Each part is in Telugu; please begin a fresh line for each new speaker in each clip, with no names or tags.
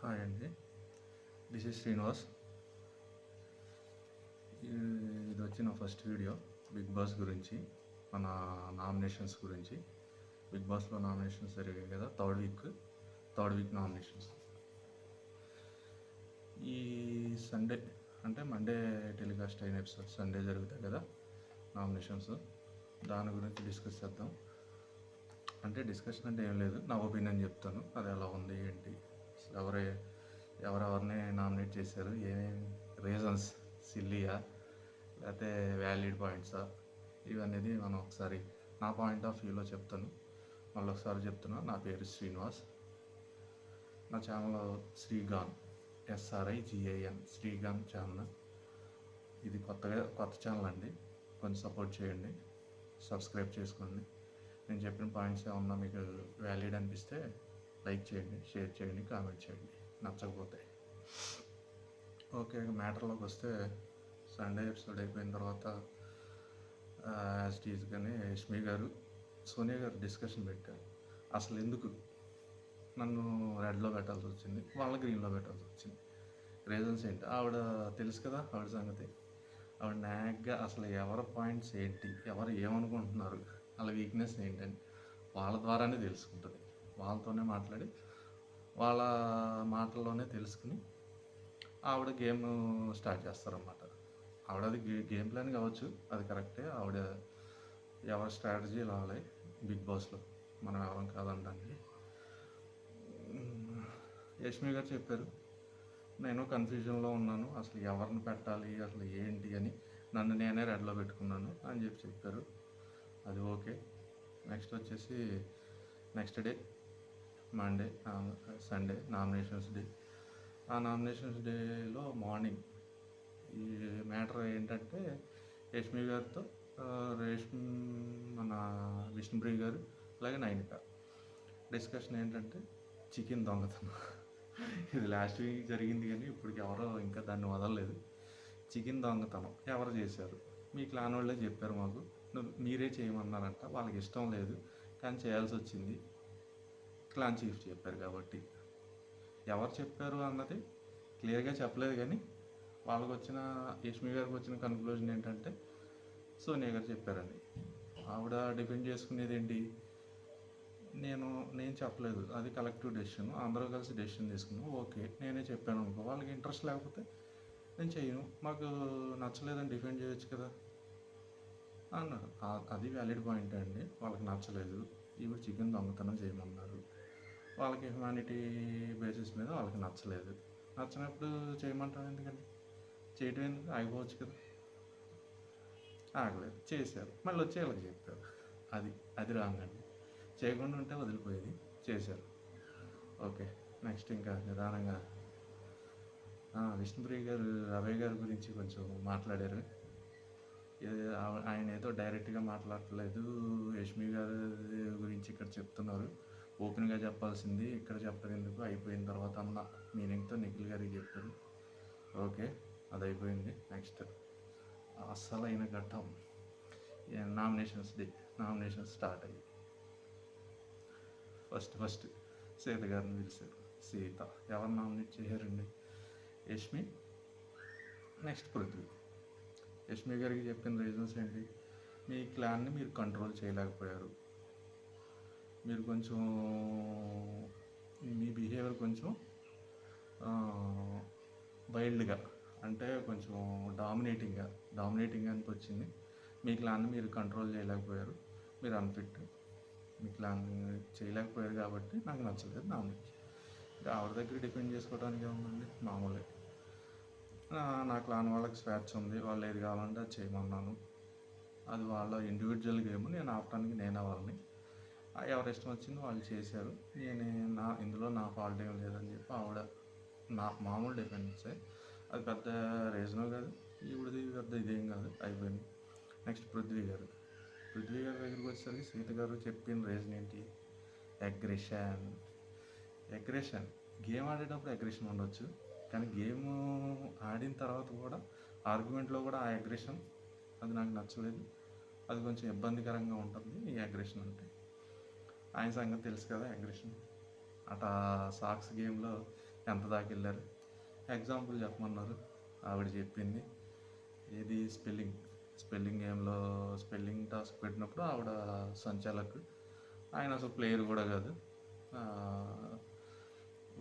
హాయ్ అండి, దిస్ ఇస్ శ్రీనివాస్. ఇది వచ్చి నా ఫస్ట్ వీడియో బిగ్ బాస్ గురించి, మన నామినేషన్స్ గురించి. బిగ్ బాస్లో నామినేషన్స్ జరిగాయి కదా, థర్డ్ వీక్ నామినేషన్స్. ఈ సండే అంటే మండే టెలికాస్ట్ అయిన ఎపిసోడ్ సండే జరుగుతాయి కదా నామినేషన్స్. దాని గురించి డిస్కస్ చేద్దాం. అంటే డిస్కషన్ అంటే ఏం లేదు, నా ఒపీనియన్ చెప్తాను, అది ఎలా ఉంది ఏంటి, ఎవరెవరిని నామినేట్ చేశారు, ఏమేమి రీజన్స్, సిల్లీయా లేకపోతే వ్యాలిడ్ పాయింట్సా, ఇవన్నీ మనం ఒకసారి నా పాయింట్ ఆఫ్ వ్యూలో చెప్తాను. మళ్ళీ ఒకసారి చెప్తున్నా, నా పేరు శ్రీనివాస్. నా ఛానల్ శ్రీగాన్, SRIGAN, శ్రీగాన్ ఛానల్. ఇది కొత్త ఛానల్ అండి, కొంచెం సపోర్ట్ చేయండి, సబ్స్క్రైబ్ చేసుకోండి. నేను చెప్పిన పాయింట్స్ ఏమన్నా మీకు వ్యాలిడ్ అనిపిస్తే లైక్ చేయండి, షేర్ చేయండి, కామెంట్ చేయండి. నచ్చకపోతే ఓకే. మ్యాటర్లోకి వస్తే, సండే ఎపిసోడ్ అయిపోయిన తర్వాత యాజ్ టీజ్ కానీ యష్మి గారు, సోనియా గారు డిస్కషన్ పెట్టారు. అసలు ఎందుకు నన్ను రెడ్లో పెట్టాల్సి వచ్చింది, వాళ్ళ గ్రీన్లో పెట్టాల్సి వచ్చింది, రీజన్స్ ఏంటి? ఆవిడ తెలుసు కదా ఆవిడ సంగతి. ఆవిడ నాగ్గా అసలు ఎవరి పాయింట్స్ ఏంటి, ఎవరు ఏమనుకుంటున్నారు, వాళ్ళ వీక్నెస్ ఏంటని వాళ్ళ ద్వారానే తెలుసుకుంటుంది. వాళ్ళతోనే మాట్లాడి వాళ్ళ మాటల్లోనే తెలుసుకుని ఆవిడ గేమ్ స్టార్ట్ చేస్తారన్నమాట. ఆవిడది గేమ్ ప్లాన్ కావచ్చు, అది కరెక్టే. ఆవిడ ఎవరి స్ట్రాటజీ రావాలి బిగ్ బాస్లో, మనం ఎవరం కాదనడానికి. యష్మి గారు చెప్పారు, నేను కన్ఫ్యూజన్లో ఉన్నాను, అసలు ఎవరిని పెట్టాలి, అసలు ఏంటి అని, నన్ను నేనే రెడ్లో పెట్టుకున్నాను అని చెప్పారు. అది ఓకే. నెక్స్ట్ వచ్చేసి next day Sunday nominations day. ఆ నామినేషన్స్ డేలో మార్నింగ్ ఈ మ్యాటర్ ఏంటంటే, యష్మి గారితో మన విష్ణుప్రియ గారు అలాగే నైనిక డిస్కషన్ ఏంటంటే చికెన్ దొంగతనం. ఇది లాస్ట్ వీక్ జరిగింది కానీ ఇప్పటికి ఎవరో ఇంకా దాన్ని వదలలేదు. చికెన్ దొంగతనం ఎవరు చేశారు? మీ క్లాన్ వాళ్ళే చెప్పారు మాకు, మీరే చేయమన్నారంట, వాళ్ళకి ఇష్టం లేదు కానీ చేయాల్సి వచ్చింది, క్లాన్ చీఫ్ చెప్పారు కాబట్టి. ఎవరు చెప్పారు అన్నది క్లియర్గా చెప్పలేదు కానీ యష్మి గారికి వచ్చిన కన్క్లూజన్ ఏంటంటే సోనియా గారు చెప్పారండి. ఆవిడ డిఫెండ్ చేసుకునేది ఏంటి, నేను చెప్పలేదు, అది కలెక్టివ్ డెసిషన్, అందరూ కలిసి డెసిషన్ తీసుకున్నాం, ఓకే నేనే చెప్పాను అనుకో, వాళ్ళకి ఇంట్రెస్ట్ లేకపోతే నేను చేయను, మాకు నచ్చలేదని డిఫెండ్ చేయొచ్చు కదా అన్నారు. అది వ్యాలిడ్ పాయింట్ అండి. వాళ్ళకి నచ్చలేదు, ఈవిడ చికెన్ దొంగతనం చేయమన్నారు, వాళ్ళకి హ్యుమానిటీ బేసిస్ మీద వాళ్ళకి నచ్చలేదు. నచ్చినప్పుడు చేయమంటాం ఎందుకండి, చేయటం ఎందుకు, ఆగిపోవచ్చు కదా. ఆగలేదు, చేశారు, మళ్ళీ వచ్చి వాళ్ళకి చెప్పారు. అది రాంగ్ అండి. చేయకుండా ఉంటే వదిలిపోయేది, చేశారు. ఓకే. నెక్స్ట్ ఇంకా నిదానంగా విష్ణుప్రియ గారు అభయ్ గారి గురించి కొంచెం మాట్లాడారు. ఆయన ఏదో డైరెక్ట్గా మాట్లాడలేదు, యష్మి గారి గురించి ఇక్కడ చెప్తున్నారు, ఓపెన్గా చెప్పాల్సింది ఇక్కడ చెప్పడం ఎందుకు, అయిపోయిన తర్వాత అన్న మీనింగ్తో నిఖిల్ గారికి చెప్పారు. ఓకే, అది అయిపోయింది. నెక్స్ట్ అస్సలైన ఘట్టం నామినేషన్స్ స్టార్ట్ అయ్యి ఫస్ట్ సీత గారిని పిలిచారు. సీత ఎవరు నామినేట్ చేశారండి? యష్మి, నెక్స్ట్ పృథ్వీ. యష్మి గారికి చెప్పిన రీజన్స్ ఏంటి, మీ క్లాన్ని మీరు కంట్రోల్ చేయలేకపోయారు, మీరు కొంచెం మీ బిహేవియర్ కొంచెం వైల్డ్గా, అంటే కొంచెం డామినేటింగ్ అనిపించింది. మీ క్లాన్ని మీరు కంట్రోల్ చేయలేకపోయారు, మీరు అన్ఫిట్, మీ క్లాన్ చేయలేకపోయారు కాబట్టి నాకు నచ్చలేదు నామినేట్. ఇంకా ఆవిడ దగ్గర డిపెండ్ చేసుకోవడానికి ఏముందండి, మామూలే. నా క్లాన్ వాళ్ళకి స్వేచ్ఛ ఉంది, వాళ్ళు ఏది కావాలంటే అది చేయమన్నాను, అది వాళ్ళ ఇండివిజువల్ గేమ్, నేను ఆపడానికి నేనే వాళ్ళని, ఎవరి ఇష్టం వచ్చింది వాళ్ళు చేశారు, ఇందులో నా ఫాల్ట్ ఏం లేదని చెప్పి ఆవిడ నా మామూలు డిఫెన్సే, అది పెద్ద రీజన్ కాదు, ఈవిడది పెద్ద ఇదేం కాదు, అయిపోయింది. నెక్స్ట్ పృథ్వీ గారి దగ్గరికి వచ్చేసరికి సీత గారు చెప్పిన రీజన్ ఏంటి, అగ్రెషన్. గేమ్ ఆడేటప్పుడు అగ్రెషన్ ఉండొచ్చు, కానీ గేమ్ ఆడిన తర్వాత కూడా ఆర్గ్యుమెంట్లో కూడా ఆ అగ్రెషన్, అది నాకు నచ్చలేదు, అది కొంచెం ఇబ్బందికరంగా ఉంటుంది ఈ అగ్రెషన్ అంటే. ఆయన సంగతి తెలుసు కదా, అగ్రెషన్. సాక్స్ గేమ్లో ఎంత దాకా వెళ్ళారు, ఎగ్జాంపుల్ చెప్పమన్నారు. ఆవిడ చెప్పింది ఇది స్పెల్లింగ్ గేమ్లో స్పెల్లింగ్ టాస్క్ పెట్టినప్పుడు ఆవిడ సంచాలక్, ఆయన అసలు ప్లేయర్ కూడా కాదు,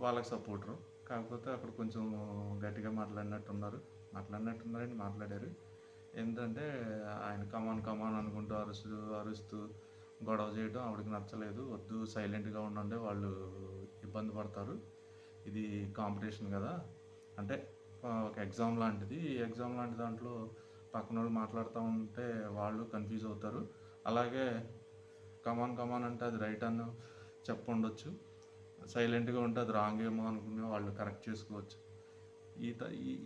వాళ్ళకి సపోర్టరు. కాకపోతే అక్కడ కొంచెం గట్టిగా మాట్లాడారు. ఏంటంటే ఆయన కమాన్ అనుకుంటూ అరుస్తూ గొడవ చేయడం ఆవిడకి నచ్చలేదు. వద్దు, సైలెంట్గా ఉండండి, వాళ్ళు ఇబ్బంది పడతారు, ఇది కాంపిటీషన్ కదా, అంటే ఒక ఎగ్జామ్ లాంటిది, ఈ ఎగ్జామ్ లాంటి దాంట్లో పక్కన వాళ్ళు మాట్లాడుతూ ఉంటే వాళ్ళు కన్ఫ్యూజ్ అవుతారు. అలాగే కమాన్ అంటే అది రైట్ అని చెప్పుండొచ్చు, సైలెంట్గా ఉంటే అది రాంగ్ ఏమో అనుకునే వాళ్ళు కరెక్ట్ చేసుకోవచ్చు.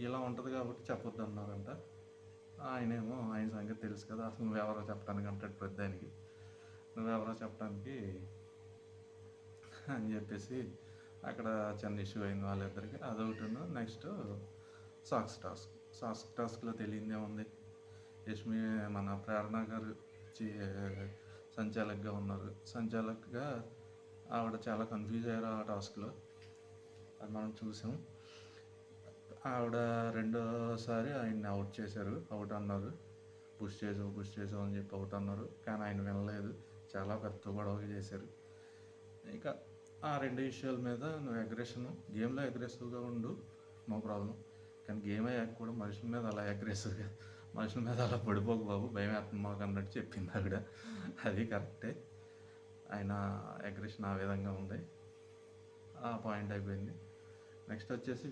ఇలా ఉంటుంది కాబట్టి చెప్పొద్దు అన్నారంట. ఆయనేమో ఆయన సంగతి తెలుసు కదా, అసలు నువ్వెవరో చెప్పడానికి అంటాడు పెద్దానికి, నువ్వెవరో చెప్పడానికి అని చెప్పేసి అక్కడ చిన్న ఇష్యూ అయింది వాళ్ళిద్దరికి. అదొకటి. నెక్స్ట్ సాక్స్ టాస్క్లో తెలియదే ఉంది. యష్మి మన ప్రేరణ గారు సంచాలక్గా ఉన్నారు. సంచాలక్గా ఆవిడ చాలా కన్ఫ్యూజ్ అయ్యారు ఆ టాస్క్లో, అది మనం చూసాం. ఆవిడ రెండోసారి ఆయన్ని అవుట్ అన్నారు, పుష్ చేసావు అని చెప్పి అవుట్ అన్నారు. కానీ ఆయన వినలేదు, చాలా పెద్ద గొడవ చేశారు. ఇక ఆ రెండు విషయాల మీద నువ్వు గేమ్లో అగ్రెసివ్గా ఉండు, నో ప్రాబ్లం, కానీ గేమ్ అయ్యాక కూడా మనుషుల మీద అలా పడిపోకు బాబు, భయం వేస్తుంది మాకు అన్నట్టు చెప్పింది ఆవిడ. అది కరెక్టే, ఆయన అగ్రెషన్ ఆ విధంగా ఉంది. ఆ పాయింట్ అయిపోయింది. నెక్స్ట్ వచ్చేసి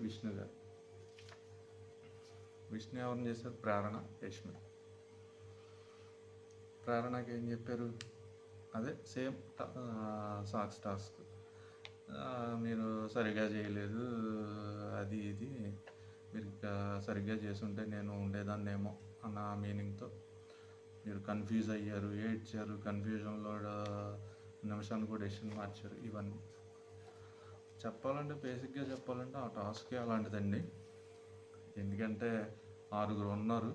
విష్ణు ఎవరిని చేశారు? ప్రేరణ, యష్మి. ప్రేరణకి ఏం చెప్పారు? అదే సేమ్ సాక్స్ టాస్క్, మీరు సరిగ్గా చేయలేదు, అది ఇది, మీరు సరిగ్గా చేసుంటే నేను ఉండేదాన్నేమో అన్న మీనింగ్తో మీరు కన్ఫ్యూజ్ అయ్యారు, ఏడ్చారు, కన్ఫ్యూజన్లో నిమిషాన్ని కూడా డెసిషన్ మార్చారు. ఇవన్నీ బేసిక్గా చెప్పాలంటే ఆ టాస్కే అలాంటిదండి. ఎందుకంటే 6 ఉన్నారు,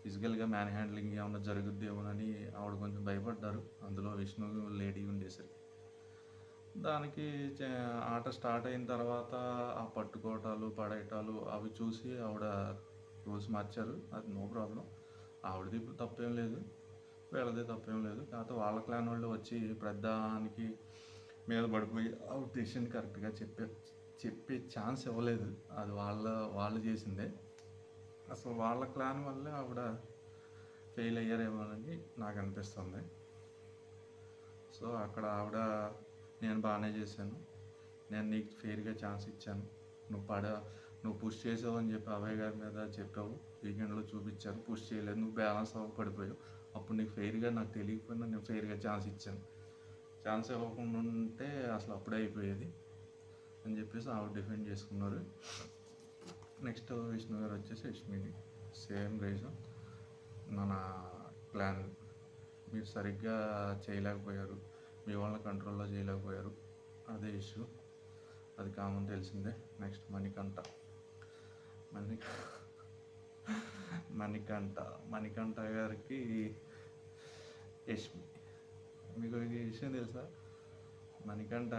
ఫిజికల్గా మ్యాన్ హ్యాండ్లింగ్ ఏమన్నా జరుగుద్దేమోనని ఆవిడ కొంచెం భయపడ్డారు, అందులో విష్ణు లేడీ ఉండేసరికి. దానికి ఆట స్టార్ట్ అయిన తర్వాత ఆ పట్టుకోవటాలు పడేయటాలు అవి చూసి ఆవిడ రూల్స్ మార్చారు. అది నో ప్రాబ్లం, ఆవిడది తప్పేం లేదు, వీళ్ళది తప్పేం లేదు. కాకపోతే వాళ్ళ క్లాన్ వాళ్ళు వచ్చి ప్రధానికి మీద పడిపోయి ఆవిడ డెసిషన్ కరెక్ట్గా చెప్పే ఛాన్స్ ఇవ్వలేదు. అది వాళ్ళు చేసిందే. అసలు వాళ్ళ క్లాన్ వల్లే ఆవిడ ఫెయిల్ అయ్యారేమోనని నాకు అనిపిస్తుంది. సో అక్కడ ఆవిడ నేను బాగానే చేశాను, నేను నీకు ఫెయిర్గా ఛాన్స్ ఇచ్చాను, నువ్వు పుష్ చేసావు అని చెప్పి అభయ్ గారి మీద చెప్పావు, వీకెండ్లో చూపించారు, పుష్ చేయలేదు, నువ్వు బ్యాలెన్స్ పడిపోయావు, అప్పుడు నీకు ఫెయిర్గా, నాకు తెలియకపోయినా నేను ఫెయిర్గా ఛాన్స్ ఇచ్చాను, ఛాన్స్ ఇవ్వకుండా ఉంటే అసలు అప్పుడే అయిపోయేది అని చెప్పేసి ఆవిడ డిఫెండ్ చేసుకున్నారు. నెక్స్ట్ విష్ణు గారు వచ్చేసి యష్మిని, సేమ్ రీజన్, మన ప్లాన్ మీరు సరిగ్గా చేయలేకపోయారు, మీ వాళ్ళని కంట్రోల్లో చేయలేకపోయారు, అదే ఇష్యూ, అది కామన్ తెలిసిందే. నెక్స్ట్ మణికంఠ గారికి యష్మి, మీకు ఈ విషయం తెలుసా? మణికంఠ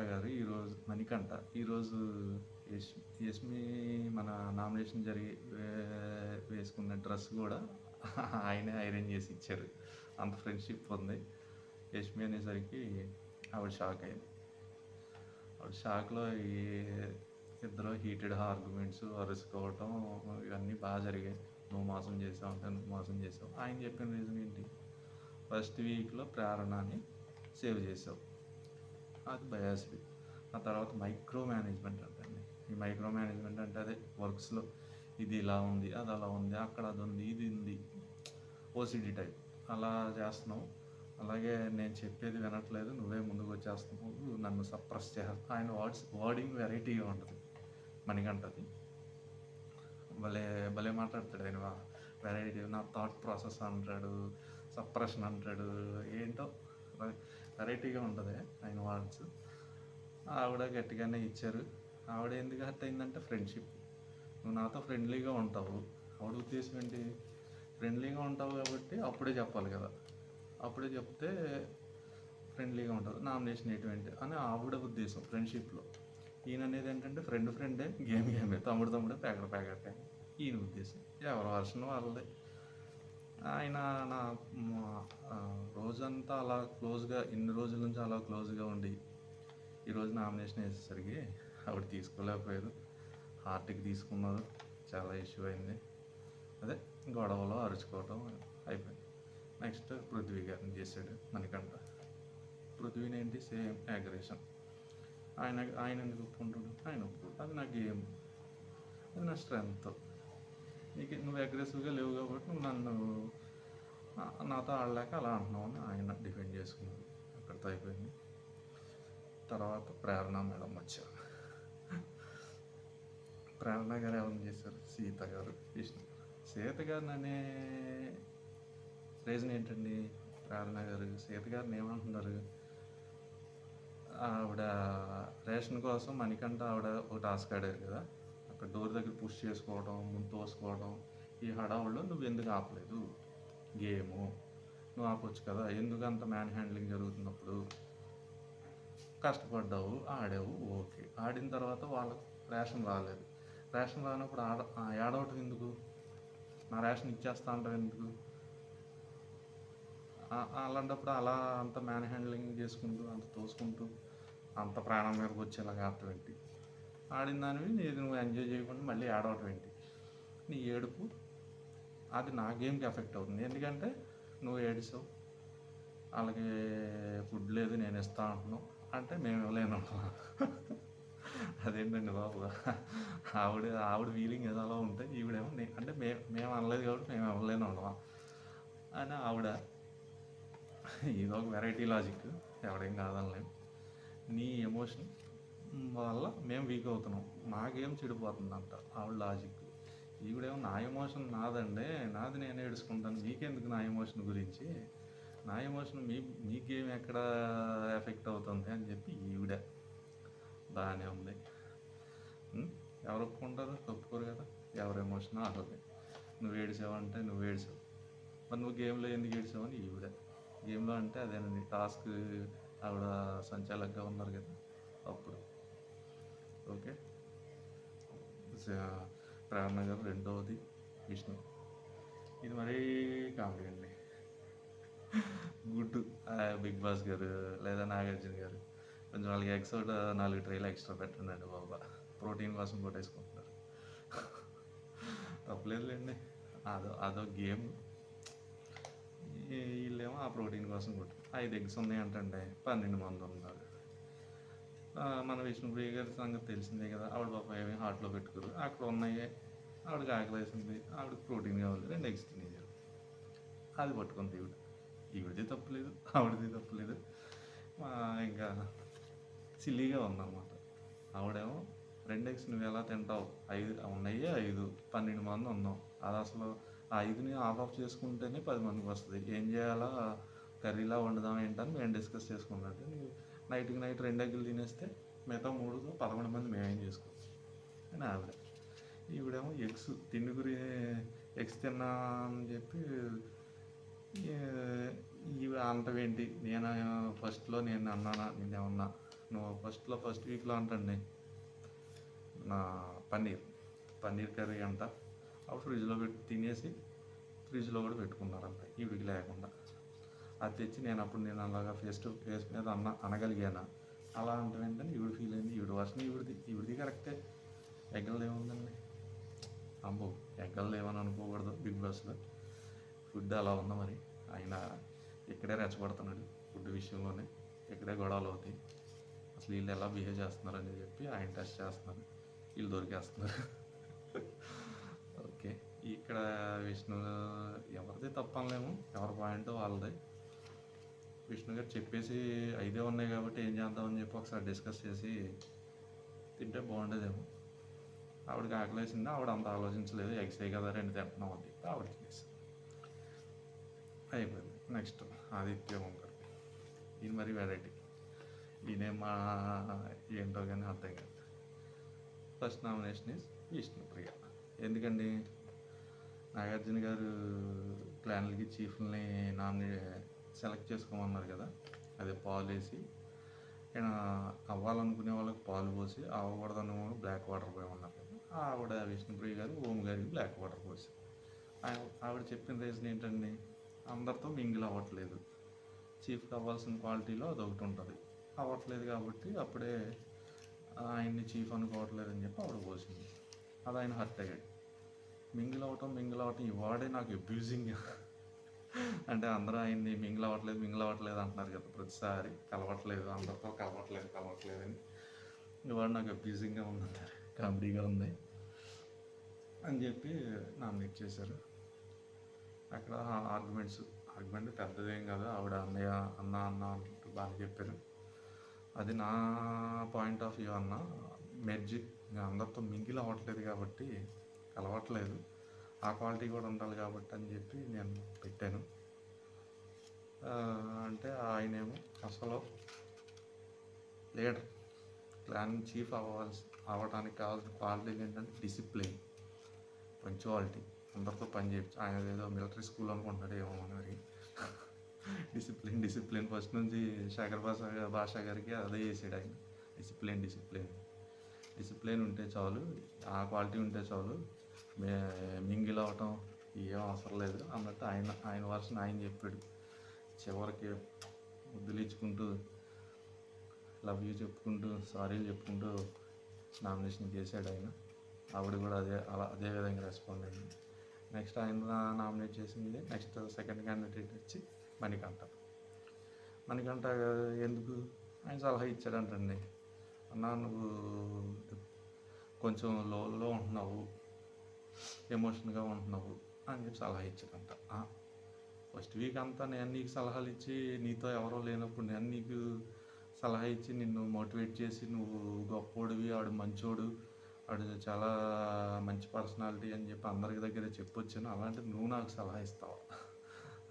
ఈరోజు యష్మి మన నామినేషన్ జరిగి వేసుకున్న డ్రెస్ కూడా ఆయనే ఐరన్ చేసి ఇచ్చారు, అంత ఫ్రెండ్షిప్ ఉంది. యష్మి అనేసరికి ఆవిడ షాక్ అయింది. ఆవిడ షాక్లో ఇద్దరు హీటెడ్ ఆర్గ్యుమెంట్స్, అరుచుకోవటం, ఇవన్నీ బాగా జరిగాయి. నువ్వు మోసం చేసావు. ఆయన చెప్పిన రీజన్ ఏంటి? ఫస్ట్ వీక్లో ప్రేరణని సేవ్ చేసావు, అది బయాసిటీ. ఆ తర్వాత మైక్రో మేనేజ్మెంట్ అంటండి. ఈ మైక్రో మేనేజ్మెంట్ అంటే అదే వర్క్స్లో ఇది ఇలా ఉంది, అది అలా ఉంది, అక్కడ అది ఉంది, ఇది ఉంది, ఓసిడి టైప్ అలా చేస్తున్నావు. అలాగే నేను చెప్పేది వినట్లేదు, నువ్వే ముందుకు వచ్చేస్తున్నావు, నన్ను సప్రెస్ చేస్తావు. ఆయన వర్డింగ్ వెరైటీగా ఉంటుంది మణికంఠది, భలే మాట్లాడతాడు ఆయన, వెరైటీ, నా థాట్ ప్రాసెస్ అంటాడు, సప్రెషన్ అంటాడు, ఏంటో వెరైటీగా ఉంటుంది ఆయన వర్డ్స్. ఆవిడ గట్టిగానే ఇచ్చారు. ఆవిడ ఎందుకు హర్ట్ అయిందంటే ఫ్రెండ్షిప్, నువ్వు నాతో ఫ్రెండ్లీగా ఉంటావు, ఆవిడ ఉద్దేశం ఏంటి? ఫ్రెండ్లీగా ఉంటావు కాబట్టి అప్పుడే చెప్పాలి కదా, అప్పుడే చెప్తే ఫ్రెండ్లీగా ఉంటుంది, నామినేషన్ ఎటువంటి అని ఆవిడ ఉద్దేశం ఫ్రెండ్షిప్లో. ఈయన అనేది ఏంటంటే ఫ్రెండే, గేమే, తమ్ముడే, ప్యాకెటే. ఈయన ఉద్దేశం. ఎవరి వర్షన్ వాళ్ళది. ఆయన నా రోజంతా అలా క్లోజ్గా, ఇన్ని రోజుల నుంచి అలా క్లోజ్గా ఉండి ఈరోజు నామినేషన్ వేసేసరికి ఆవిడ తీసుకోలేకపోయారు. హార్ట్కి తీసుకున్నారు. చాలా ఇష్యూ అయింది. అదే గొడవలో అరుచుకోవటం అయిపోయింది. నెక్స్ట్ పృథ్వీ గారిని చేశాడు మణికంఠ. పృథ్వీని ఏంటి సేమ్ అగ్రెషన్. ఆయన ఎందుకు ఒప్పుకుంటాడు? ఆయన ఒప్పుకోడు. అది నా గేమ్, అది నా స్ట్రెంగ్త్. నువ్వు అగ్రెసివ్గా లేవు కాబట్టి నువ్వు నన్ను నాతో ఆడలేక అలా అంటున్నావు అని ఆయన డిఫెండ్ చేసుకున్నాడు. అక్కడితో అయిపోయింది. తర్వాత ప్రేరణ మేడం వచ్చారు. ప్రేరణ గారు ఎవరిని చేశారు? సీత గారు, విష్ణు. సీత గారిని అనే రీజన్ ఏంటండి? ప్రేరణ గారు సీత గారిని ఏమంటున్నారు? ఆవిడ రేషన్ కోసం మణికంఠ ఆవిడ ఒక టాస్క్ ఆడారు కదా, అక్కడ డోర్ దగ్గర పుష్ చేసుకోవడం, ముందు తోసుకోవడం, ఈ హడావుల్లో నువ్వు ఎందుకు ఆపలేదు గేము? నువ్వు ఆపొచ్చు కదా, ఎందుకు అంత మ్యాన్ హ్యాండ్లింగ్ జరుగుతున్నప్పుడు? కష్టపడ్డావు, ఆడావు, ఓకే. ఆడిన తర్వాత వాళ్ళకి రేషన్ రాలేదు. రేషన్ రానప్పుడు ఏడవటం ఎందుకు? నా రేషన్ ఇచ్చేస్తా అంటావు ఎందుకు? అలాంటప్పుడు అలా అంత మ్యాన్ హ్యాండ్లింగ్ చేసుకుంటూ, అంత తోసుకుంటూ, అంత ప్రాణం మీదకి వచ్చేలాగా ఆడటం ఏంటి? ఆడిన దానివి నువ్వు ఎంజాయ్ చేయకుండా మళ్ళీ ఏడవటం ఏంటి? నీ ఏడుపు అది నా గేమ్కి ఎఫెక్ట్ అవుతుంది. ఎందుకంటే నువ్వు ఏడిసావు, వాళ్ళకి ఫుడ్ లేదు నేను ఇస్తా అంటున్నావు అంటే మేము ఇవ్వలేను. అదేంటండి బాబు, ఆవిడ ఫీలింగ్ ఏదో అలా ఉంటే ఈవిడేమో అంటే మేము అనలేదు కాబట్టి మేము ఇవ్వలేను ఉండవా అని ఆవిడ. ఇది ఒక వెరైటీ లాజిక్, ఎవడేం కాదనలేము. నీ ఎమోషన్ వల్ల మేము వీక్ అవుతున్నాం, మా గేమ్ చెడిపోతుందంట ఆవిడ లాజిక్. ఈవిడేమో నా ఎమోషన్ నాదండి, నాది నేను ఏడుచుకుంటాను, మీకెందుకు నా ఎమోషన్ గురించి? నా ఎమోషన్ మీ గేమ్ ఎక్కడ ఎఫెక్ట్ అవుతుంది అని చెప్పి ఈవిడ. బాగానే ఉంది. ఎవరు ఒప్పుకుంటారు? ఒప్పుకోరు కదా. ఎవరు ఎమోషన్ వాళ్ళది. నువ్వు ఏడిసావంటే నువ్వు ఏడిసావు, మరి నువ్వు గేమ్లో ఎందుకు ఏడిసావు అని ఈవిడ. గేమ్లో అంటే అదేనండి టాస్క్, ఆవిడ సంచాలకుగా ఉన్నారు కదా అప్పుడు. ఓకే. ప్రేరణ గారు రెండవది విష్ణు. ఇది మరీ కామెడీ అండి. గుడ్డు బిగ్ బాస్ గారు లేదా నాగార్జున గారు కొంచెం వాళ్ళకి ఎగ్స్ 4 ట్రైలు ఎక్స్ట్రా పెట్టండి అండి బాబా, ప్రోటీన్ కోసం కొట్టేసుకుంటున్నారు. తప్పలేదులేండి, అదో గేమ్. వీళ్ళేమో ఆ ప్రోటీన్ కోసం కొట్టు. 5 ఎగ్స్ ఉన్నాయి అంటే 12 మంది ఉన్నారు. మన విష్ణుప్రియ గారి సంగతి తెలిసిందే కదా, ఆవిడ పాప ఏమి హార్ట్లో పెట్టుకోరు, అక్కడ ఉన్నాయి, ఆవిడకి ఆకలేసింది, ఆవిడకి ప్రోటీన్ కావాలి, 2 ఎగ్స్ తినేసారు. అది పట్టుకుంది ఈవిడిది తప్పులేదు, ఆవిడది తప్పులేదు. ఇంకా సిల్లీగా ఉందన్నమాట. ఆవిడేమో 2 ఎగ్స్ నువ్వు ఎలా తింటావు, 5 ఉన్నాయి, 5 12 మంది ఉన్నాం, అది అసలు ఆ 5ని ఆఫ్ చేసుకుంటేనే 10 మందికి వస్తుంది, ఏం చేయాలా, కర్రీలా వండుదాం ఏంటని మేము డిస్కస్ చేసుకున్నట్టు. నైట్ 2 ఎగ్గులు తినేస్తే మిగతా 3తో 11 మంది మేమేం చేసుకోవచ్చు అని ఆవిడ. ఈవిడేమో ఎగ్స్ తిన్నా అని చెప్పి ఇవి అంటవేంటి? నేను ఫస్ట్లో నేను అన్నానా నేనేమన్నా? నువ్వు ఫస్ట్ వీక్లో అంటండి నా పన్నీర్ కర్రీ అంట అప్పుడు ఫ్రిడ్జ్లో పెట్టి తినేసి ఫ్రిడ్జ్లో కూడా పెట్టుకున్నారంట ఈవిడికి లేకుండా. అది తెచ్చి నేను అలాగా ఫేస్ టు ఫేస్ మీద అనగలిగానా? అలా అంటే వెంటనే ఈవిడ ఫీల్ అయింది. ఈవిడ వర్షన్ ఈవిడిది కరెక్టే. ఎగ్గలు ఏముందండి, అమ్మో ఎగ్గలు ఏమని అనుకోకూడదు. బిగ్ బాస్లో ఫుడ్ అలా ఉందా మరి. ఆయన ఇక్కడే రెచ్చగొడుతున్నాడు ఫుడ్ విషయంలోనే, ఇక్కడే గొడవలు అవుతాయి. అసలు వీళ్ళు ఎలా బిహేవ్ చేస్తున్నారని చెప్పి ఆయన టెస్ట్ చేస్తున్నారు, వీళ్ళు దొరికేస్తున్నారు. ఓకే. ఇక్కడ విష్ణు ఎవరిది తప్పనలేము, ఎవరి పాయింట్ వాళ్ళది. విష్ణు గారు చెప్పేసి 5 ఉన్నాయి కాబట్టి ఏం చేద్దామని చెప్పి ఒకసారి డిస్కస్ చేసి తింటే బాగుండేదేమో. ఆవిడకి ఆకలేసింది, ఆవిడ అంత ఆలోచించలేదు, ఎగ్సే కదా 2 తింటున్నాం అని చెప్పి ఆవిడ తినేసి అయిపోయింది. నెక్స్ట్ ఆదిత్య వంకర్. ఇది మరి వెరైటీ, ఈయనేమా ఏంటో కానీ అర్థం కాదు. First nomination is Vishnupriya. ఎందుకండి? నాగార్జున గారు క్లాన్లకి చీఫ్ని సెలెక్ట్ చేసుకోమన్నారు కదా, అదే పాలు వేసి ఈయన అవ్వాలనుకునే వాళ్ళకి పాలు పోసి అవ్వకూడదని బ్లాక్ వాటర్ పోయమన్నారు కదా. ఆవిడ విష్ణుప్రియ గారు ఓం గారికి బ్లాక్ వాటర్ పోసి ఆవిడ చెప్పిన రీజన్ ఏంటండి, అందరితో మింగిల్ అవ్వట్లేదు, చీఫ్కి అవ్వాల్సిన క్వాలిటీలో అదొకటి ఉంటుంది, అవ్వట్లేదు కాబట్టి అప్పుడే ఆయన్ని చీఫ్ అనుకోవట్లేదు అని చెప్పి ఆవిడ పోసింది. అది ఆయన హర్ట్ అయ్యాడు. మింగిల్ అవ్వటం ఇవాడే నాకు అబ్యూజింగ్. అంటే అందరూ ఆయన్ని మింగిల్ అవ్వట్లేదు అంటున్నారు కదా ప్రతిసారి, అందరితో కలవట్లేదు అని. ఇవాడు నాకు అబ్యూజింగ్గా ఉందంటారు, కామెడీగా ఉంది అని చెప్పి నామినేట్ చేశారు. అక్కడ ఆర్గ్యుమెంట్ పెద్దదేం కాదు, ఆవిడ అన్నయ్య అన్న అంటూ బాగా చెప్పారు. అది నా పాయింట్ ఆఫ్ వ్యూ అన్న. మెర్జి అందరితో మింగిల్ అవ్వట్లేదు కాబట్టి, కలవట్లేదు, ఆ క్వాలిటీ కూడా ఉండాలి కాబట్టి అని చెప్పి నేను పెట్టాను. అంటే ఆయనేమో అసలు లీడర్, క్లాన్ చీఫ్ అవ్వడానికి కావాల్సిన క్వాలిటీలు ఏంటంటే డిసిప్లిన్, పంక్చువాలిటీ, అందరితో పని చేయొచ్చు. ఆయన ఏదో మిలిటరీ స్కూల్ అనుకుంటున్నాడు ఏమో మరి. డిసిప్లిన్ ఫస్ట్ నుంచి శేఖర్ భాషా గారికి అదే చేసాడు ఆయన. డిసిప్లిన్ ఉంటే చాలు, ఆ క్వాలిటీ ఉంటే చాలు, మింగిల్ అవటం ఏం అవసరం లేదు అన్నట్టు ఆయన వర్షన్ ఆయన చెప్పాడు. చివరికి ముద్దులు ఇచ్చుకుంటూ, లవ్ యూ చెప్పుకుంటూ, సారీలు చెప్పుకుంటూ నామినేషన్ చేశాడు ఆయన. ఆవిడ కూడా అదే విధంగా రెస్పాండ్ అయింది. నెక్స్ట్ ఆయన నామినేట్ చేసింది. నెక్స్ట్ సెకండ్ క్యాండిడేట్ వచ్చి మణికంఠ ఎందుకు ఆయన సలహా ఇచ్చాడంటండి, అన్నా నువ్వు కొంచెం లోలో ఉంటున్నావు, ఎమోషన్గా ఉంటున్నావు అని చెప్పి సలహా ఇచ్చాడంట. ఫస్ట్ వీక్ అంతా నేను నీకు సలహాలు ఇచ్చి, నీతో ఎవరో లేనప్పుడు నేను నీకు సలహా ఇచ్చి నిన్ను మోటివేట్ చేసి, నువ్వు గొప్పోడివి, ఆడు మంచోడు, ఆడు చాలా మంచి పర్సనాలిటీ అని చెప్పి అందరికి దగ్గర చెప్పొచ్చాను, అలాంటి నువ్వు నాకు సలహా ఇస్తావు.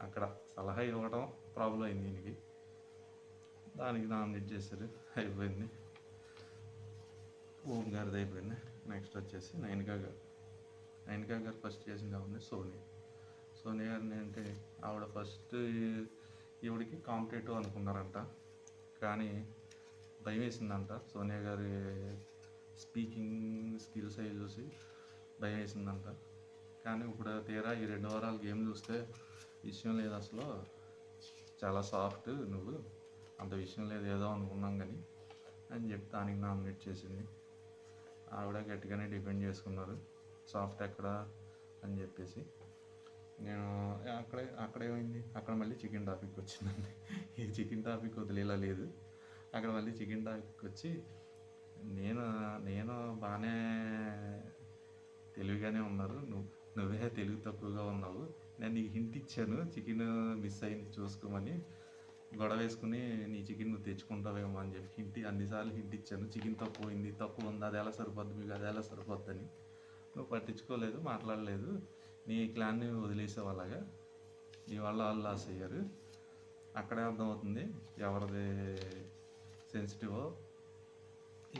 అక్కడ సలహా ఇవ్వడం ప్రాబ్లం అయింది దీనికి. దానికి నామినేట్ చేశారు, అయిపోయింది. ఓం గారిది అయిపోయింది. నెక్స్ట్ వచ్చేసి నైనికా గారు ఫస్ట్ చేసింది ఎవరిని, సోనియా గారిని. అంటే ఆవిడ ఫస్ట్ ఈవిడికి కాంపిటేటివ్ అనుకున్నారంట, కానీ భయం వేసిందంట. సోనియా గారి స్పీకింగ్ స్కిల్స్ అవి చూసి భయం వేసిందంట. కానీ ఇప్పుడు తీరా ఈ 2 వారాలు గేమ్ చూస్తే విషయం లేదు, అసలు చాలా సాఫ్ట్, నువ్వు అంత విషయం లేదు ఏదో అనుకున్నాం కానీ అని చెప్పి దానికి నామినేట్ చేసింది. ఆవిడ గట్టిగానే డిపెండ్ చేసుకున్నారు, సాఫ్ట్ ఎక్కడ అని చెప్పేసి. నేను అక్కడేమైంది, అక్కడ మళ్ళీ చికెన్ టాపిక్ వచ్చిందండి. ఈ చికెన్ టాపిక్ వదిలేలా లేదు. అక్కడ మళ్ళీ చికెన్ టాపిక్ వచ్చి నేను బాగానే తెలివిగానే ఉన్నారు, నువ్వే తెలివి తక్కువగా ఉన్నావు, నేను నీకు హింట్ ఇచ్చాను చికెన్ మిస్ అయింది చూసుకోమని, గొడవ వేసుకుని నీ చికెన్ నువ్వు తెచ్చుకుంటావేమో అని చెప్పి అన్నిసార్లు హింట్ ఇచ్చాను, చికెన్ తక్కువ ఉంది, అది ఎలా సరిపోద్ది, మీకు అది ఎలా సరిపోద్దని నువ్వు పట్టించుకోలేదు, మాట్లాడలేదు, నీ క్లాన్ని వదిలేసావు, అలాగా నీ వల్ల వాళ్ళు లాస్ అయ్యారు. అక్కడే అర్థమవుతుంది ఎవరిది సెన్సిటివో,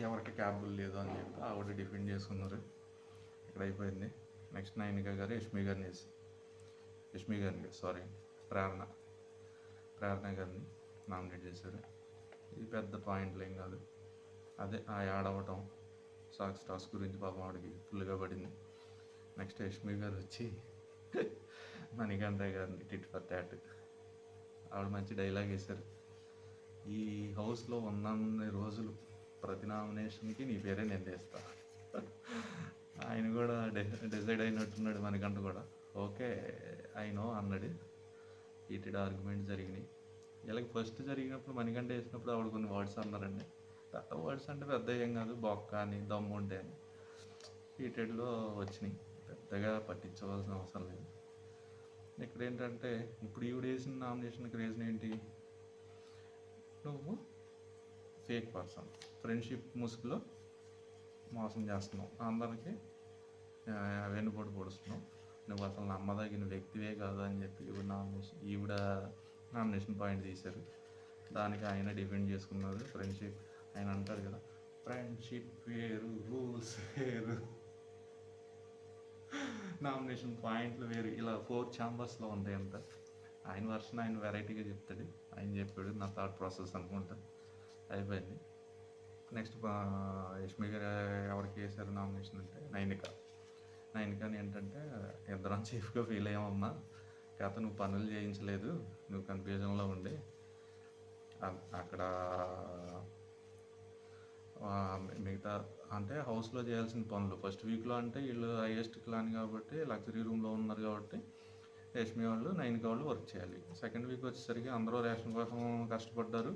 ఎవరికి క్యాపబుల్ లేదో అని చెప్పి ఆవిడ డిఫెండ్ చేసుకున్నారు. ఇక్కడ అయిపోయింది. నెక్స్ట్ నైనికా గారు యష్మి గారిని ప్రేరణ గారిని నామినేట్ చేశారు. ఇది పెద్ద పాయింట్లు ఏం కాదు, అదే ఆ యాడ్ అవ్వటం, సాక్స్ టాస్క్ గురించి పాపం ఆవిడకి ఫుల్గా పడింది. నెక్స్ట్ యష్మి గారు వచ్చి మణికంఠ గారిని టిట్ ఫర్ టాట్, ఆవిడ మంచి డైలాగ్ వేశారు, ఈ హౌస్లో ఉన్నన్ని రోజులు ప్రతి నామినేషన్కి నీ పేరే నేను తెస్తా. ఆయన కూడా డిసైడ్ అయినట్టున్నాడు, మణికంఠ కూడా ఓకే అయినో అన్నాడు. హీటెడ్ ఆర్గ్యుమెంట్ జరిగినాయి. వీళ్ళకి ఫస్ట్ జరిగినప్పుడు మణికంఠ వేసినప్పుడు ఆవిడ కొన్ని వర్డ్స్ అన్నారండి, వర్డ్స్ అంటే పెద్ద ఏం కాదు, బొక్క అని దమ్ము ఉంటే అని హీటెడ్లో వచ్చినాయి, పెద్దగా పట్టించుకోవాల్సిన అవసరం లేదు. ఇక్కడ ఏంటంటే ఇప్పుడు ఈవిడ వేసిన నామినేషన్కి రీజన్ ఏంటి, నువ్వు ఫేక్ పర్సన్, ఫ్రెండ్షిప్ ముసుగులో మోసం చేస్తున్నావు, అందరికీ వెన్నుపోటు పొడుస్తున్నావు, నువ్వు అసలు నమ్మదగిన వ్యక్తివే కాదు అని చెప్పి ఈవిడ నామినేషన్ పాయింట్ తీశారు. దానికి ఆయన డిఫెండ్ చేసుకున్నారు. ఫ్రెండ్షిప్ ఆయన అంటారు కదా, ఫ్రెండ్షిప్ వేరు, రూల్స్ వేరు, నామినేషన్ పాయింట్లు వేరు, ఇలా 4 ఛాంబర్స్లో ఉంటాయంట. ఆయన వర్షన్ ఆయన వెరైటీగా చెప్తాడు, ఆయన చెప్పాడు, నా థాట్ ప్రాసెస్ అనుకుంటా. అయిపోయింది. నెక్స్ట్ యష్మి గారు ఎవరికి వేశారు నామినేషన్ అంటే నైనికాని ఏంటంటే ఇద్దరం చీఫ్గా ఫీల్ అయ్యామమ్మా, కాకపోతే నువ్వు పనులు చేయించలేదు, నువ్వు కన్ఫ్యూజన్లో ఉండి అక్కడ మిగతా అంటే హౌస్లో చేయాల్సిన పనులు ఫస్ట్ వీక్లో అంటే వీళ్ళు హైయెస్ట్ క్లాన్ కాబట్టి లగ్జరీ రూమ్లో ఉన్నారు కాబట్టి యష్మి వాళ్ళు నైన్కి వాళ్ళు వర్క్ చేయాలి. సెకండ్ వీక్ వచ్చేసరికి అందరూ రేషన్ కోసం కష్టపడ్డారు,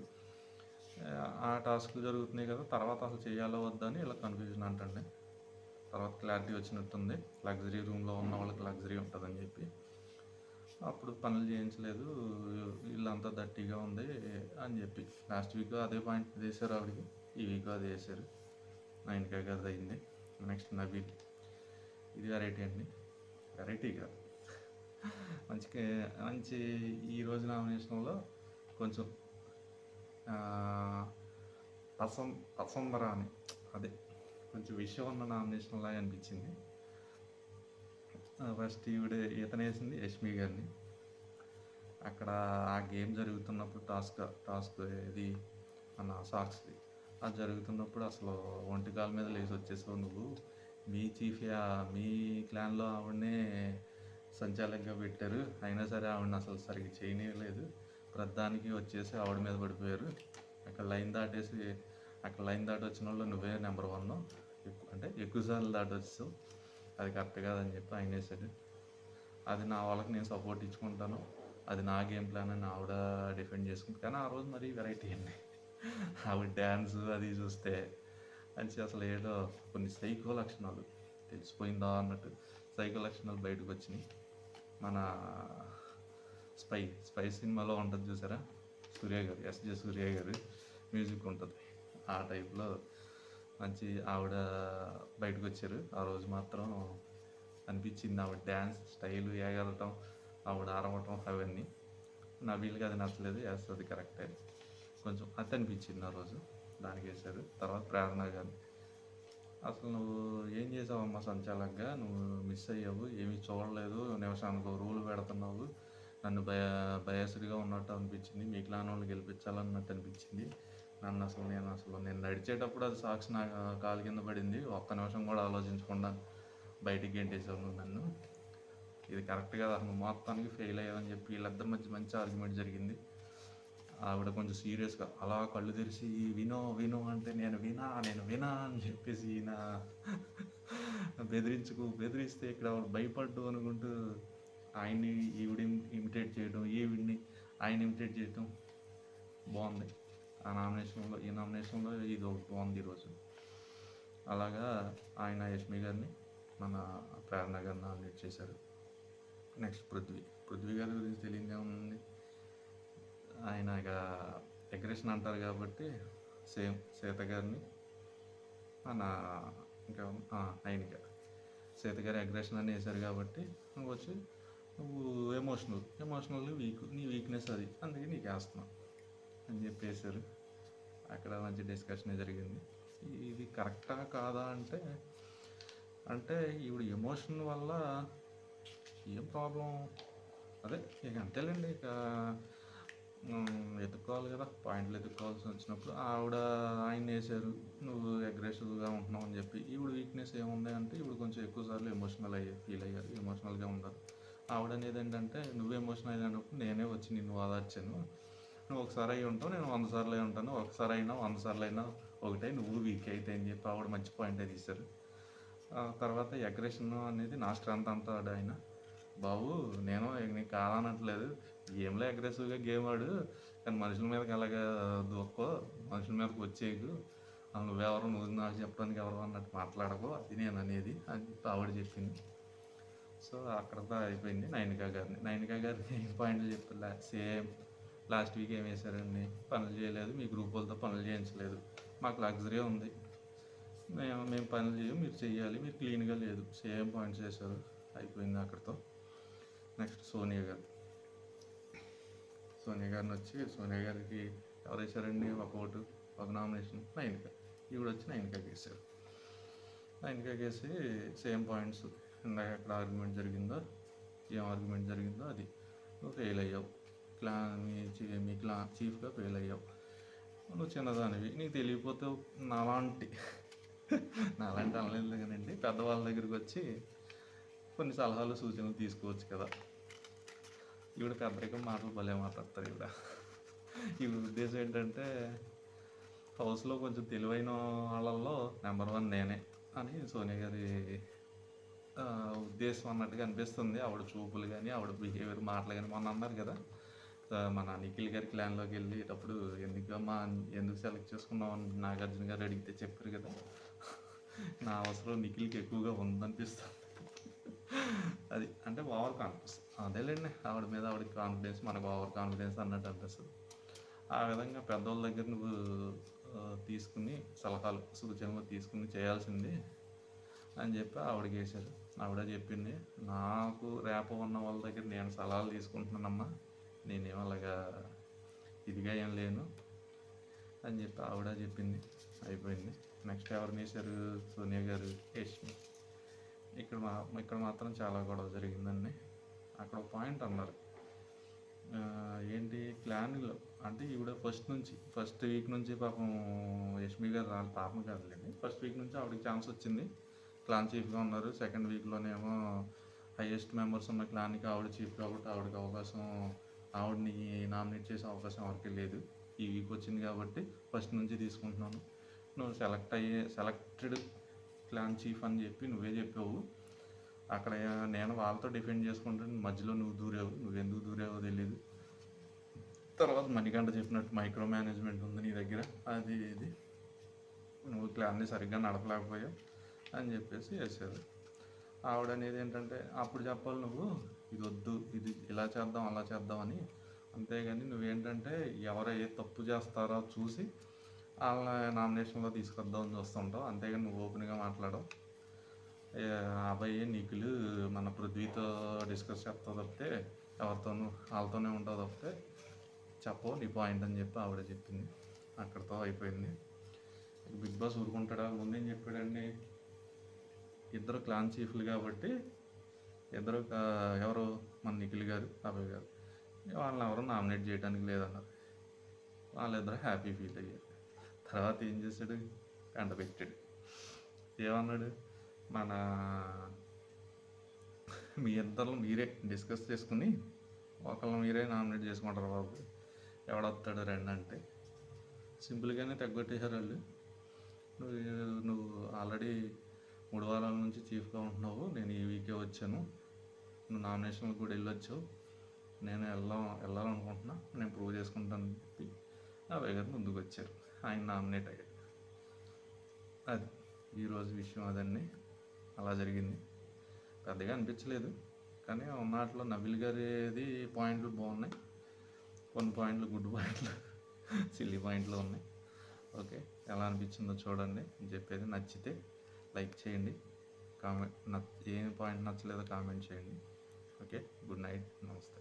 ఆ టాస్క్లు జరుగుతున్నాయి కదా, తర్వాత అసలు చేయాలో వద్దా అని ఇలా కన్ఫ్యూజన్ అంటండి. తర్వాత క్లారిటీ వచ్చినట్టుంది, లగ్జరీ రూమ్లో ఉన్న వాళ్ళకి లగ్జరీ ఉంటుందని చెప్పి అప్పుడు పనులు చేయించలేదు, వీళ్ళంతా దట్టిగా ఉంది అని చెప్పి లాస్ట్ వీక్ అదే పాయింట్ చేశారు ఆవిడకి, ఈ వీక్ అది వేశారు. 9K కదా అయింది. నెక్స్ట్ నబీల్, ఇది వెరైటీ అండి, వెరైటీ కాదు మంచి ఈరోజు నామినేషన్లో కొంచెం పసంబరా అని అదే కొంచెం విషయం ఉన్న నామినేషన్ లాగా అనిపించింది. ఫస్ట్ ఇతనేసింది యష్మి గారిని. అక్కడ ఆ గేమ్ జరుగుతున్నప్పుడు టాస్క్ ఇది మన సాక్స్ది అది జరుగుతున్నప్పుడు అసలు ఒంటికాల మీద లేచి వచ్చేసావు నువ్వు, మీ మీ క్లాన్లో ఆవిడనే సంచాలకంగా పెట్టారు, అయినా సరే ఆవిడని అసలు సరిగ్గా చేయలేదు, ప్రధానికి వచ్చేసి ఆవిడ మీద పడిపోయారు, అక్కడ లైన్ దాటి వచ్చిన వాళ్ళు నువ్వే నెంబర్ 1 అంటే ఎక్కువసార్లు దాటి వచ్చావు, అది కరెక్ట్ కాదని చెప్పి ఆయన వేసాడు. అది నా వాళ్ళకి నేను సపోర్ట్ ఇచ్చుకుంటాను, అది నా గేమ్ ప్లాన్ అని ఆవిడ డిఫెండ్ చేసుకుంటాను. కానీ ఆ రోజు మరీ వెరైటీ అండి, ఆవిడ డ్యాన్స్ అది చూస్తే మంచి అసలు ఏదో కొన్ని సైకో లక్షణాలు తెలిసిపోయిందా అన్నట్టు సైకో లక్షణాలు బయటకు వచ్చినాయి. మన స్పై సినిమాలో ఉంటుంది చూసారా, సూర్య గారు, ఎస్జే సూర్య గారు మ్యూజిక్ ఉంటుంది, ఆ టైప్లో మంచి ఆవిడ బయటకు వచ్చారు. ఆ రోజు మాత్రం అనిపించింది ఆవిడ డ్యాన్స్ స్టైల్, ఎగరటం, ఆవిడ అరవటం అవన్నీ. నబీల్కి అది నచ్చలేదు, వేస్తుంది కరెక్టే, కొంచెం అది అనిపించింది ఆ రోజు, దానికి వేశారు. తర్వాత ప్రేరణ గారిని, అసలు నువ్వు ఏం చేసావమ్మా సంచాలకుగా, నువ్వు మిస్ అయ్యావు, ఏమీ చూడలేదు, నిమిషానికి రూల్ పెడుతున్నావు, నన్ను బయాస్డ్గా ఉన్నట్టు అనిపించింది, మీ క్లాన్ వాళ్ళు గెలిపించాలన్నట్టు అనిపించింది, నేను నడిచేటప్పుడు అది సాక్షి నా కాలు కింద పడింది, ఒక్క నిమిషం కూడా ఆలోచించకుండా బయటికి గెంటేసావు నువ్వు నన్ను, ఇది కరెక్ట్ కదా, నువ్వు మొత్తానికి ఫెయిల్ అయ్యావని చెప్పి వీళ్ళిద్దరి మధ్య మంచి ఆర్గ్యుమెంట్ జరిగింది. ఆవిడ కొంచెం సీరియస్గా అలా కళ్ళు తెరిచి వినో అంటే నేను వినా అని చెప్పేసి ఈయన బెదిరిస్తే ఇక్కడ ఆవిడ భయపడ్డు అనుకుంటూ ఆయన్ని ఇమిటేట్ చేయడం, ఈవిడ్ని ఆయన ఇమిటేట్ చేయడం బాగుంది. ఈ నామినేషన్లో ఇది ఒకటి బాగుంది ఈరోజు. అలాగా ఆయన యష్మి గారిని మన ప్రేరణ గారిని నామినేట్ చేశారు. నెక్స్ట్ పృథ్వీ గారి గురించి తెలియదే ఉంది, ఆయన ఇక అగ్రెషన్ అంటారు కాబట్టి సేమ్ సీత గారిని మన ఇంకా ఆయనకి సీత గారి అగ్రెషన్ అని వేశారు కాబట్టి వచ్చి నువ్వు ఎమోషనల్ నీ వీక్నెస్ అది, అందుకే నీకు వేస్తున్నావు అని చెప్పేశారు. అక్కడ మంచి డిస్కషన్ జరిగింది. ఇది కరెక్టా కాదా అంటే ఈవిడ ఎమోషన్ వల్ల ఏం ప్రాబ్లం, అదే ఇక అంతేలేండి, ఇక ఎత్తుక్కోవాలి కదా, పాయింట్లు ఎత్తుక్కోవాల్సి వచ్చినప్పుడు ఆవిడ ఆయన వేశారు, నువ్వు అగ్రెసివ్గా ఉంటున్నావు అని చెప్పి. ఈవిడ వీక్నెస్ ఏముంది అంటే ఈవిడ కొంచెం ఎక్కువసార్లు ఫీల్ అయ్యారు, ఎమోషనల్గా ఉన్నారు. ఆవిడ అనేది ఏంటంటే నువ్వు ఎమోషనల్ అయినప్పుడు నేనే వచ్చి నిన్ను ఓదార్చాను, నువ్వు ఒకసారి అయి ఉంటావు, నేను 100 సార్లు అయి ఉంటాను, ఒకసారి అయినా 100 సార్లు అయినా ఒకటే, నువ్వు వీక్ అయితే అని చెప్పి ఆవిడ మంచి పాయింటే తీశారు. తర్వాత అగ్రెషన్ అనేది నా స్ట్రెంత్ అంటాడు ఆయన. బాబు నేను నీకు కాదనట్లేదు, గేమ్లో అగ్రెసివ్గా గేమ్ ఆడు, కానీ మనుషుల మీదకి అలాగా దూక్కో, మనుషుల మీదకి వచ్చేయకు, నువ్వు నాకు చెప్పడానికి ఎవరు అన్నట్టు మాట్లాడకు, అది నేను అనేది అని చెప్పి ఆవిడ చెప్పింది. సో అక్కడతో అయిపోయింది. నైనికా గారిని పాయింట్లు చెప్పలే, సేమ్ లాస్ట్ వీక్ ఏం వేశారండి, పనులు చేయలేదు, మీ గ్రూప్ వాళ్ళతో పనులు చేయించలేదు, మాకు లగ్జరీ ఉంది, మేము పనులు చేయం, మీరు చెయ్యాలి, మీరు క్లీన్గా లేదు, సేమ్ పాయింట్స్ చేశారు, అయిపోయింది అక్కడితో. నెక్స్ట్ సోనియా గారిని వచ్చి సోనియా గారికి ఎవరు వేశారండి, ఒక ఓటు, ఒక నామినేషన్ ఈవిడ వచ్చి నైనికాకి వేసి సేమ్ పాయింట్స్, ఇందాక ఎక్కడ ఆర్గ్యుమెంట్ జరిగిందో ఏం ఆర్గ్యుమెంట్ జరిగిందో అది, నువ్వు ఫెయిల్ అయ్యావు, మీ చీఫ్గా ఫెయిల్ అయ్యావు, నువ్వు చిన్నదానివి, నీకు తెలియకపోతే నాలాంటి నాలాంటి అనలేదు కానండి, పెద్దవాళ్ళ దగ్గరికి వచ్చి కొన్ని సలహాలు సూచనలు తీసుకోవచ్చు కదా. ఈవిడ పెద్దరికం మాటలు భలే మాట్లాడతారు. ఈవిడ ఉద్దేశం ఏంటంటే హౌస్లో కొంచెం తెలివైన వాళ్ళల్లో నెంబర్ 1 నేనే అని సోనియా గారి ఉద్దేశం అన్నట్టుగా అనిపిస్తుంది. ఆవిడ చూపులు కానీ, ఆవిడ బిహేవియర్, మాటలు కానీ. మొన్న అన్నారు కదా, మన నిఖిల్ గారి క్లాన్లోకి వెళ్ళేటప్పుడు ఎందుకు సెలెక్ట్ చేసుకున్నావు అని నాగార్జున గారు అడిగితే చెప్పారు కదా, నా అవసరం నిఖిల్కి ఎక్కువగా ఉందనిపిస్తుంది. అది అంటే ఓవర్ కాన్ఫిడెన్స్. అదేలేండి, ఆవిడ మీద ఆవిడకి కాన్ఫిడెన్స్, మనకు ఓవర్ కాన్ఫిడెన్స్ అన్నట్టు అనిపిస్తుంది. ఆ విధంగా పెద్దవాళ్ళ దగ్గర నువ్వు తీసుకుని సలహాలు సూచనలు తీసుకుని చేయాల్సింది అని చెప్పి ఆవిడకి వేశారు. ఆవిడ చెప్పింది, నాకు రేప ఉన్న వాళ్ళ దగ్గర నేను సలహాలు తీసుకుంటున్నానమ్మా, నేనేం అలాగా ఇదిగా ఏం లేను అని చెప్పి ఆవిడ చెప్పింది. అయిపోయింది. నెక్స్ట్ ఎవరిని వేశారు? సోనియా గారు, యష్మి. ఇక్కడ మాత్రం చాలా గొడవ జరిగిందండి. అక్కడ ఒక పాయింట్ అన్నారు, ఏంటి క్లాన్లో అంటే ఈవిడ ఫస్ట్ వీక్ నుంచి పాపం యష్మి గారు పాపం కాదులేండి, ఫస్ట్ వీక్ నుంచి ఆవిడకి ఛాన్స్ వచ్చింది, క్లాన్ చీఫ్గా ఉన్నారు. సెకండ్ వీక్లోనేమో హైయెస్ట్ మెంబర్స్ ఉన్న క్లాన్కి ఆవిడ చీఫ్ కాబట్టి ఆవిడకి అవకాశం, ఆవిడని నామినేట్ చేసే అవకాశం ఎవరికి లేదు. ఈ వీక్ వచ్చింది కాబట్టి ఫస్ట్ నుంచి తీసుకుంటున్నాను, నువ్వు సెలెక్టెడ్ క్లాన్ చీఫ్ అని చెప్పి నువ్వే చెప్పావు. అక్కడ నేను వాళ్ళతో డిఫెండ్ చేసుకుంటే మధ్యలో నువ్వు ఎందుకు దూరావో తెలియదు. తర్వాత మణికంఠ చెప్పినట్టు మైక్రో మేనేజ్మెంట్ ఉంది నీ దగ్గర, అది ఇది, నువ్వు క్లాన్ని సరిగ్గా నడపలేకపోయావు అని చెప్పేసి వేసారు. ఆవిడ అనేది ఏంటంటే, అప్పుడు చెప్పాలి నువ్వు, ఇది వద్దు, ఇది ఇలా చేద్దాం అలా చేద్దాం అని. అంతేగాని నువ్వేంటంటే ఎవరు ఏ తప్పు చేస్తారో చూసి వాళ్ళ నామినేషన్లో తీసుకొద్దామని చూస్తుంటావు. అంతేగాని నువ్వు ఓపెన్గా మాట్లాడవు. అబ్బాయి నిఖిల్ మన పృథ్వీతో డిస్కస్ చేస్తావు తప్పితే ఎవరితోనూ వాళ్ళతోనే ఉంటావు తప్పితే చెప్పవు నీ పాయింట్ అని చెప్పి ఆవిడ చెప్పింది. అక్కడితో అయిపోయింది. బిగ్ బాస్ ఊరుకుంటాడా? ముందేం చెప్పాడండి, ఇద్దరు క్లాన్ చీఫ్లు కాబట్టి ఎవరు మన నిఖిల్ గారు, అభయ్ గారు, వాళ్ళని ఎవరు నామినేట్ చేయడానికి లేదన్నారు. వాళ్ళిద్దరు హ్యాపీ ఫీల్ అయ్యారు. తర్వాత ఏం చేశాడు, కంట పెట్టాడు. ఏమన్నాడు, మీ ఇద్దరు మీరే డిస్కస్ చేసుకుని ఒకళ్ళని మీరే నామినేట్ చేసుకుంటారు బాబు, ఎవడొస్తాడు రండి అంటే. సింపుల్గానే తగ్గొట్టేశారు వాళ్ళు. నువ్వు ఆల్రెడీ 3 వారాల నుంచి చీఫ్గా ఉంటున్నావు, నేను ఈ వీకే వచ్చాను, నువ్వు నామినేషన్కి కూడా వెళ్ళొచ్చావు, నేను వెళ్ళాలనుకుంటున్నా, నేను ప్రూవ్ చేసుకుంటాను అని చెప్పి అభయ్ గారు ముందుకు వచ్చారు. ఆయన నామినేట్ అయ్యాడు. అది ఈరోజు విషయం. అదన్నీ అలా జరిగింది. పెద్దగా అనిపించలేదు, కానీ ఉన్నట్లో నబిల్ గారిది పాయింట్లు బాగున్నాయి, కొన్ని పాయింట్లు గుడ్ పాయింట్లు, సిల్లీ పాయింట్లు ఉన్నాయి. ఓకే, ఎలా అనిపించిందో చూడండి. చెప్పేది నచ్చితే లైక్ చేయండి, కామెంట్ ఏ పాయింట్ నచ్చలేదో కామెంట్ చేయండి. ఓకే, గుడ్ నైట్, నమస్తే.